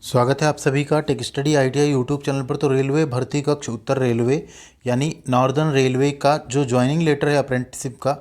स्वागत है आप सभी का tech study ITI YouTube channel पर। तो रेलवे भर्ती कक्ष उत्तर रेलवे यानी नॉर्दर्न रेलवे का जो ज्वाइनिंग लेटर है अप्रेंटिसशिप का,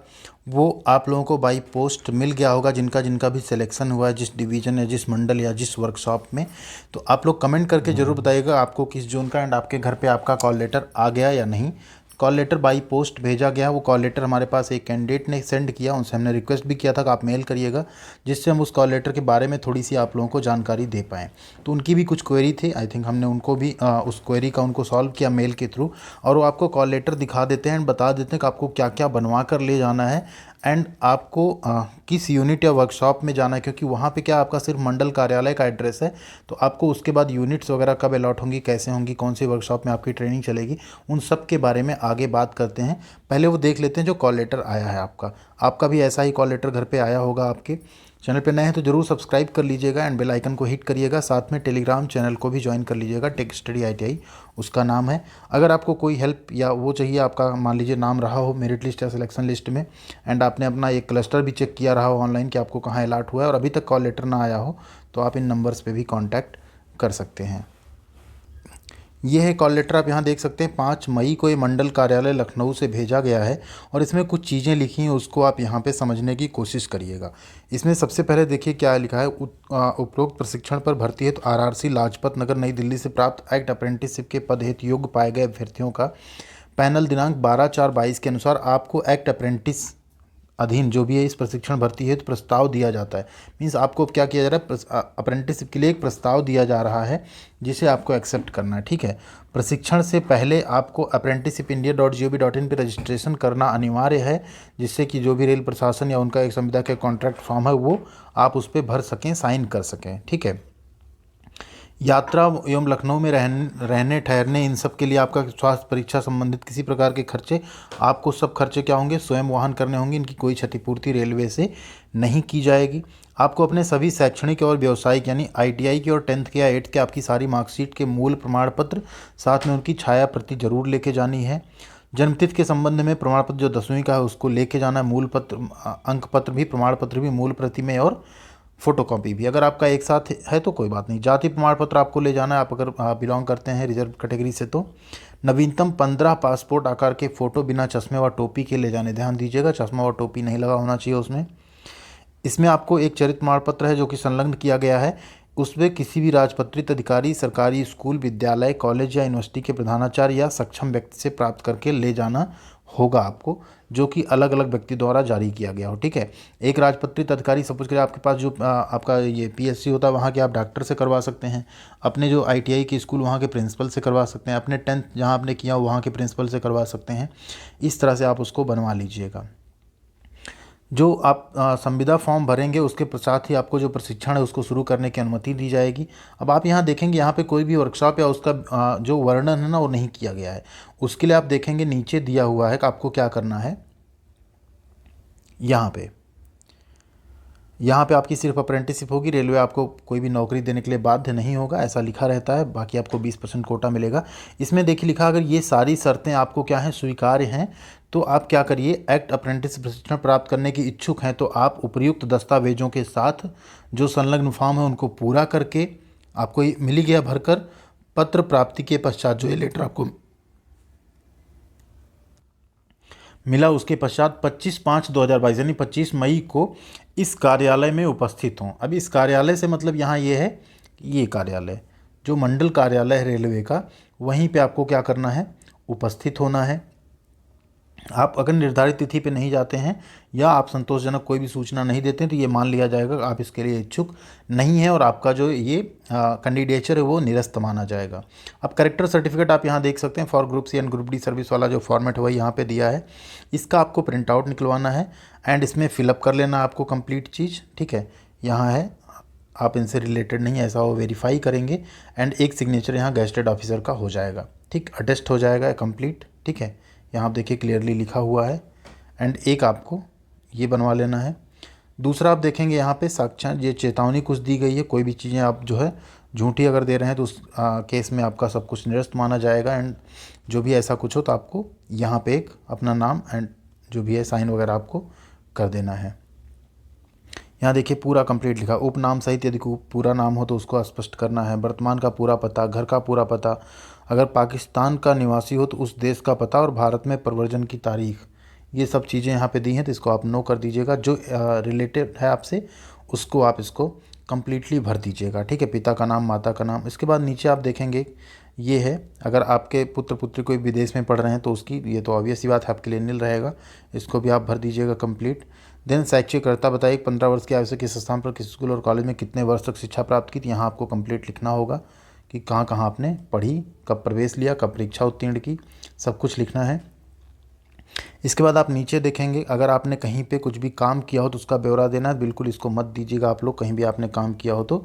वो आप लोगों को बाई पोस्ट मिल गया होगा। जिनका जिनका भी सिलेक्शन हुआ है, जिस डिवीज़न या जिस मंडल या जिस वर्कशॉप में, तो आप लोग कमेंट करके ज़रूर बताइएगा आपको किस जोन का एंड आपके घर पे आपका कॉल लेटर आ गया या नहीं। कॉल लेटर बाई पोस्ट भेजा गया। वो कॉल लेटर हमारे पास एक कैंडिडेट ने सेंड किया, उनसे हमने रिक्वेस्ट भी किया था कि आप मेल करिएगा, जिससे हम उस कॉल लेटर के बारे में थोड़ी सी आप लोगों को जानकारी दे पाएँ। तो उनकी भी कुछ क्वेरी थी, आई थिंक हमने उनको भी उस क्वेरी का उनको सॉल्व किया मेल के थ्रू। और वो आपको कॉल लेटर दिखा देते हैं एंड बता देते हैं कि आपको क्या क्या बनवा कर ले जाना है एंड आपको किस यूनिट या वर्कशॉप में जाना है, क्योंकि वहाँ पे क्या आपका सिर्फ मंडल कार्यालय का एड्रेस है। तो आपको उसके बाद यूनिट्स वगैरह कब अलॉट होंगी, कैसे होंगी, कौन सी वर्कशॉप में आपकी ट्रेनिंग चलेगी, उन सब के बारे में आगे बात करते हैं। पहले वो देख लेते हैं जो कॉल लेटर आया है आपका भी ऐसा ही कॉल लेटर घर पे आया होगा। आपके चैनल पे नए हैं तो ज़रूर सब्सक्राइब कर लीजिएगा एंड बेल आइकन को हिट करिएगा। साथ में टेलीग्राम चैनल को भी ज्वाइन कर लीजिएगा, टेक स्टडी आईटीआई उसका नाम है। अगर आपको कोई हेल्प या वो चाहिए, आपका मान लीजिए नाम रहा हो मेरिट लिस्ट या सिलेक्शन लिस्ट में एंड आपने अपना एक क्लस्टर भी चेक किया रहा हो ऑनलाइन कि आपको कहाँ अलॉट हुआ है और अभी तक कॉल लेटर ना आया हो, तो आप इन नंबर्स पे भी कांटेक्ट कर सकते हैं। ये है कॉल लेटर, आप यहाँ देख सकते हैं 5 मई को ये मंडल कार्यालय लखनऊ से भेजा गया है और इसमें कुछ चीज़ें लिखी हैं, उसको आप यहाँ पे समझने की कोशिश करिएगा। इसमें सबसे पहले देखिए क्या लिखा है। उपरोक्त प्रशिक्षण पर भर्ती हेतु आरआरसी लाजपत नगर नई दिल्ली से प्राप्त एक्ट अप्रेंटिसशिप के पद हेतु योग्य पाए गए अभ्यर्थियों का पैनल दिनांक 12/4/22 के अनुसार आपको एक्ट अप्रेंटिस अधीन जो भी है इस प्रशिक्षण भर्ती हेतु प्रस्ताव दिया जाता है। मीन्स आपको क्या किया जा रहा है, अप्रेंटिसशिप के लिए एक प्रस्ताव दिया जा रहा है जिसे आपको एक्सेप्ट करना है। ठीक है, प्रशिक्षण से पहले आपको apprenticeshipindia.gov.in पर रजिस्ट्रेशन करना अनिवार्य है, जिससे कि जो भी रेल प्रशासन या उनका एक संविदा का कॉन्ट्रैक्ट फॉर्म है वो आप उस पर भर सकें, साइन कर सकें। ठीक है, यात्रा एवं लखनऊ में रहने ठहरने इन सब के लिए आपका स्वास्थ्य परीक्षा संबंधित किसी प्रकार के खर्चे, आपको सब खर्चे क्या होंगे, स्वयं वहन करने होंगे। इनकी कोई क्षतिपूर्ति रेलवे से नहीं की जाएगी। आपको अपने सभी शैक्षणिक और व्यावसायिक यानी आईटीआई की और 10th के या 8th के आपकी सारी मार्कशीट के मूल प्रमाण पत्र, साथ में उनकी छाया प्रति जरूर लेके जानी है। जन्मतिथि के संबंध में प्रमाण पत्र जो 10वीं का है उसको लेके जाना है। मूल पत्र, अंक पत्र भी, प्रमाण पत्र भी मूल प्रति में और फोटोकॉपी भी। अगर आपका एक साथ है तो कोई बात नहीं। जाति प्रमाण पत्र आपको ले जाना है, आप अगर बिलोंग करते हैं रिजर्व कैटेगरी से तो। नवीनतम 15 पासपोर्ट आकार के फ़ोटो बिना चश्मे व टोपी के ले जाने। ध्यान दीजिएगा, चश्मा व टोपी नहीं लगा होना चाहिए उसमें। इसमें आपको एक चरित्र प्रमाण पत्र है जो कि संलग्न किया गया है, उसमें किसी भी राजपत्रित अधिकारी, सरकारी स्कूल, विद्यालय, कॉलेज या यूनिवर्सिटी के प्रधानाचार्य या सक्षम व्यक्ति से प्राप्त करके ले जाना होगा आपको, जो कि अलग अलग व्यक्ति द्वारा जारी किया गया हो। ठीक है, एक राजपत्रित अधिकारी, सपोज करिए आपके पास जो आपका ये पीएससी होता है वहाँ के, आप डॉक्टर से करवा सकते हैं। अपने जो आईटीआई के स्कूल वहाँ के प्रिंसिपल से करवा सकते हैं। अपने 10th जहाँ आपने किया वहाँ के प्रिंसिपल से करवा सकते हैं। इस तरह से आप उसको बनवा लीजिएगा। जो आप संविदा फॉर्म भरेंगे उसके साथ ही आपको जो प्रशिक्षण है उसको शुरू करने की अनुमति दी जाएगी। अब आप यहाँ देखेंगे, यहाँ पे कोई भी वर्कशॉप या उसका जो वर्णन है ना वो नहीं किया गया है। उसके लिए आप देखेंगे नीचे दिया हुआ है कि आपको क्या करना है। यहाँ पे आपकी सिर्फ अप्रेंटिसशिप होगी, रेलवे आपको कोई भी नौकरी देने के लिए बाध्य नहीं होगा, ऐसा लिखा रहता है। बाकी आपको 20% कोटा मिलेगा। इसमें देखिए लिखा, अगर ये सारी शर्तें आपको क्या हैं, स्वीकार्य हैं, तो आप क्या करिए, एक्ट अप्रेंटिस प्रशिक्षण प्राप्त करने की इच्छुक हैं तो आप उपयुक्त दस्तावेजों के साथ जो संलग्न फॉर्म है उनको पूरा करके, आपको मिल गया भरकर, पत्र प्राप्ति के पश्चात जो ये लेटर आपको मिला उसके पश्चात 25/5/2022 यानी 25 मई को इस कार्यालय में उपस्थित हों। अब इस कार्यालय से मतलब यहाँ ये है, ये कार्यालय जो मंडल कार्यालय है रेलवे का, वहीं पे आपको क्या करना है, उपस्थित होना है। आप अगर निर्धारित तिथि पे नहीं जाते हैं या आप संतोषजनक कोई भी सूचना नहीं देते हैं तो ये मान लिया जाएगा आप इसके लिए इच्छुक नहीं है और आपका जो ये कैंडिडेचर है वो निरस्त माना जाएगा। अब कैरेक्टर सर्टिफिकेट आप यहाँ देख सकते हैं, for group C and group D service वाला जो फॉर्मेट है वही यहाँ पे दिया है। इसका आपको प्रिंट आउट निकलवाना है एंड इसमें फिलअप कर लेना आपको कंप्लीट चीज़। ठीक है, यहाँ है, आप इनसे रिलेटेड नहीं, ऐसा वो वेरीफाई करेंगे एंड एक सिग्नेचर यहाँ गेस्टेड ऑफिसर का हो जाएगा। ठीक, अटेस्ट हो जाएगा कंप्लीट। ठीक है, यहाँ आप देखिए क्लियरली लिखा हुआ है एंड एक आपको ये बनवा लेना है। दूसरा आप देखेंगे यहाँ पे साक्षात ये चेतावनी कुछ दी गई है, कोई भी चीज़ें आप जो है झूठी अगर दे रहे हैं तो उस केस में आपका सब कुछ निरस्त माना जाएगा एंड जो भी ऐसा कुछ हो तो आपको यहाँ पे एक अपना नाम एंड जो भी है साइन वगैरह आपको कर देना है। यहाँ देखिए पूरा कंप्लीट लिखा, उपनाम सहित यदि कोई पूरा नाम हो तो उसको स्पष्ट करना है, वर्तमान का पूरा पता, घर का पूरा पता, अगर पाकिस्तान का निवासी हो तो उस देश का पता और भारत में प्रव्रजन की तारीख, ये सब चीज़ें यहाँ पे दी हैं तो इसको आप नो कर दीजिएगा। जो रिलेटेड है आपसे उसको आप इसको कम्प्लीटली भर दीजिएगा, ठीक है। पिता का नाम, माता का नाम। इसके बाद नीचे आप देखेंगे ये है, अगर आपके पुत्र पुत्री कोई विदेश में पढ़ रहे हैं तो उसकी, ये तो ऑब्वियस सी बात है आपके लिए नील रहेगा, इसको भी आप भर दीजिएगा कंप्लीट। देन शैक्षिककर्ता बताइए 15 वर्ष की आयु से किस स्थान पर, किस स्कूल और कॉलेज में कितने वर्ष तक शिक्षा प्राप्त की थी। यहाँ आपको कंप्लीट लिखना होगा कि कहाँ कहाँ आपने पढ़ी, कब प्रवेश लिया, कब परीक्षा उत्तीर्ण की, सब कुछ लिखना है। इसके बाद आप नीचे देखेंगे अगर आपने कहीं पे कुछ भी काम किया हो तो उसका ब्यौरा देना है। बिल्कुल इसको मत दीजिएगा आप लोग, कहीं भी आपने काम किया हो तो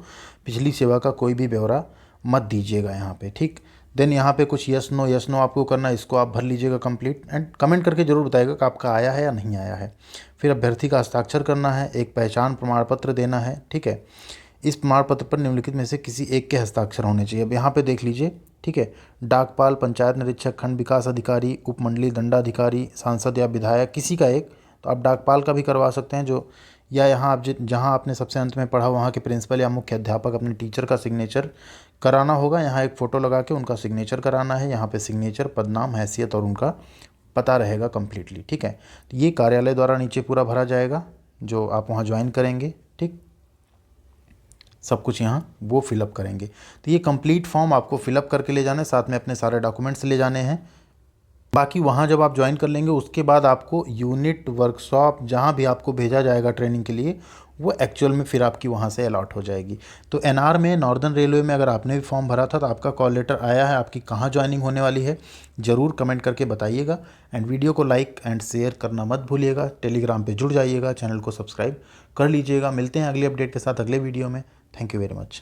पिछली सेवा का कोई भी ब्यौरा मत दीजिएगा यहाँ पे, ठीक। देन यहाँ पे कुछ यस नो आपको करना है, इसको आप भर लीजिएगा कंप्लीट एंड कमेंट करके ज़रूर बताइएगा कि आपका आया है या नहीं आया है। फिर अभ्यर्थी का हस्ताक्षर करना है, एक पहचान प्रमाण पत्र देना है, ठीक है। इस प्रमाण पत्र पर निम्नलिखित में से किसी एक के हस्ताक्षर होने चाहिए। अब यहाँ पे देख लीजिए, ठीक है। डाकपाल, पंचायत निरीक्षक, खंड विकास अधिकारी, उपमंडलीय दंडाधिकारी, सांसद या विधायक, किसी का एक, तो आप डाकपाल का भी करवा सकते हैं जो, या यहाँ आप जहाँ आपने सबसे अंत में पढ़ा वहाँ के प्रिंसिपल या मुख्य अध्यापक अपने टीचर का सिग्नेचर कराना होगा। यहाँ एक फ़ोटो लगा के उनका सिग्नेचर कराना है। यहाँ पे सिग्नेचर, पदनाम, हैसियत और उनका पता रहेगा कम्प्लीटली, ठीक है। तो ये कार्यालय द्वारा नीचे पूरा भरा जाएगा जो आप वहाँ ज्वाइन करेंगे, ठीक। सब कुछ यहाँ वो फिलअप करेंगे। तो ये कंप्लीट फॉर्म आपको फिलअप करके ले जाना है, साथ में अपने सारे डॉक्यूमेंट्स ले जाने हैं। बाकी वहाँ जब आप ज्वाइन कर लेंगे उसके बाद आपको यूनिट, वर्कशॉप, जहाँ भी आपको भेजा जाएगा ट्रेनिंग के लिए, वो एक्चुअल में फिर आपकी वहाँ से अलॉट हो जाएगी। तो एनआर में, नॉर्दर्न रेलवे में अगर आपने भी फॉर्म भरा था तो आपका कॉल लेटर आया है, आपकी कहाँ ज्वाइनिंग होने वाली है ज़रूर कमेंट करके बताइएगा। एंड वीडियो को लाइक एंड शेयर करना मत भूलिएगा। टेलीग्राम पे जुड़ जाइएगा, चैनल को सब्सक्राइब कर लीजिएगा। मिलते हैं अगली अपडेट के साथ अगले वीडियो में। Thank you very much.